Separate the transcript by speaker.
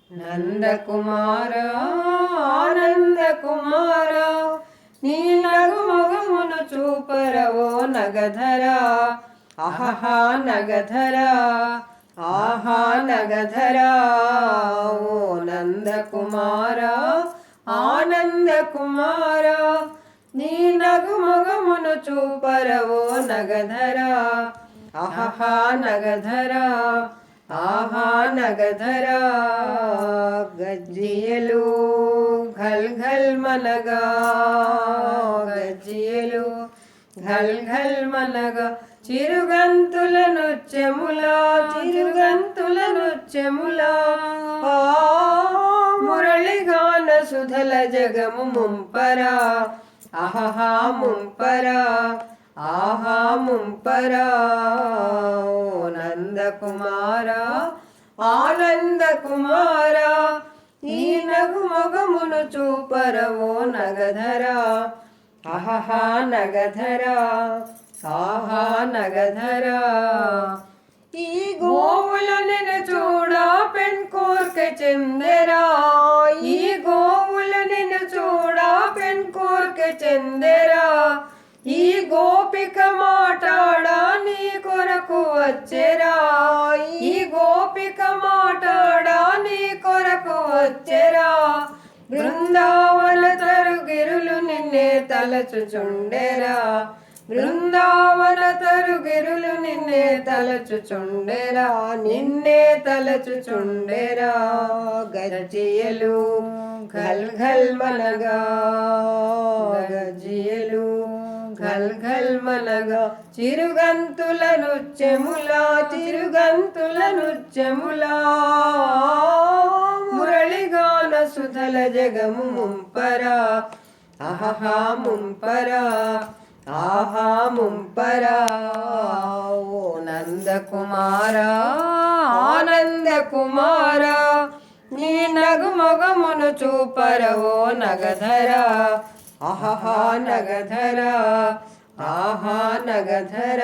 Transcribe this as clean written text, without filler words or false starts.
Speaker 1: నందకుమార ఆనందకుమార నీ నగు మొగమును చూపరవో నగధర ఆహా నగధర ఆహా నగధర ఓ నందకుమార ఆనందకుమార నీ నగు మొగమును చూపరవో నగధర ఆహా నగధర ఆహా నగధర గజ్జియలు ఘల్ ఘల్ మనగా గజ్జియలు ఘల్ ఘల్ మనగా చిరుగంతుల నృత్యములా చిరుగంతుల నృత్యములా మురళిగాన సుధల జగము ముంపరా ఆహా ముంపరా ఆహా ముంపరా ఓ నందకుమార ఆనందకుమార ఈ నగు మొగమును చూపరవో నగధర ఆహా నగధర ఆహా నగధర ఈ గోవుల నిన్ను చూడా పెన్కోర్క చెందెరా ఈ గోవుల నిన్ను చూడా పెన్కోర్క చెందెరా ఈ గోపిక మాటాడా నీ కొరకు వచ్చెరా ఈ గోపిక మాటాడా నీ కొరకు వచ్చెరా బృందావన తరుగిరులు నిన్నే తలచుచుండెరా బృందావన తరుగిరులు నిన్నే తలచుచుండెరా నిన్నే తలచుచుండెరా గజ్జియలు ఘల్ ఘల్ మనగా గజ్జియలు ఘల్ ఘల్ మనగా చిరుగంతుల నృత్యములా చిరుగంతుల నృత్యములా మురళిగాన సుధల జగము ముంపరా ఆహా ముంపరా ఆహా ముంపరా ఓ నందకుమార ఆనందకుమార నీ నగు మొగమును చూపరవో నగధర ఆహా నగధర ఆహా నగధర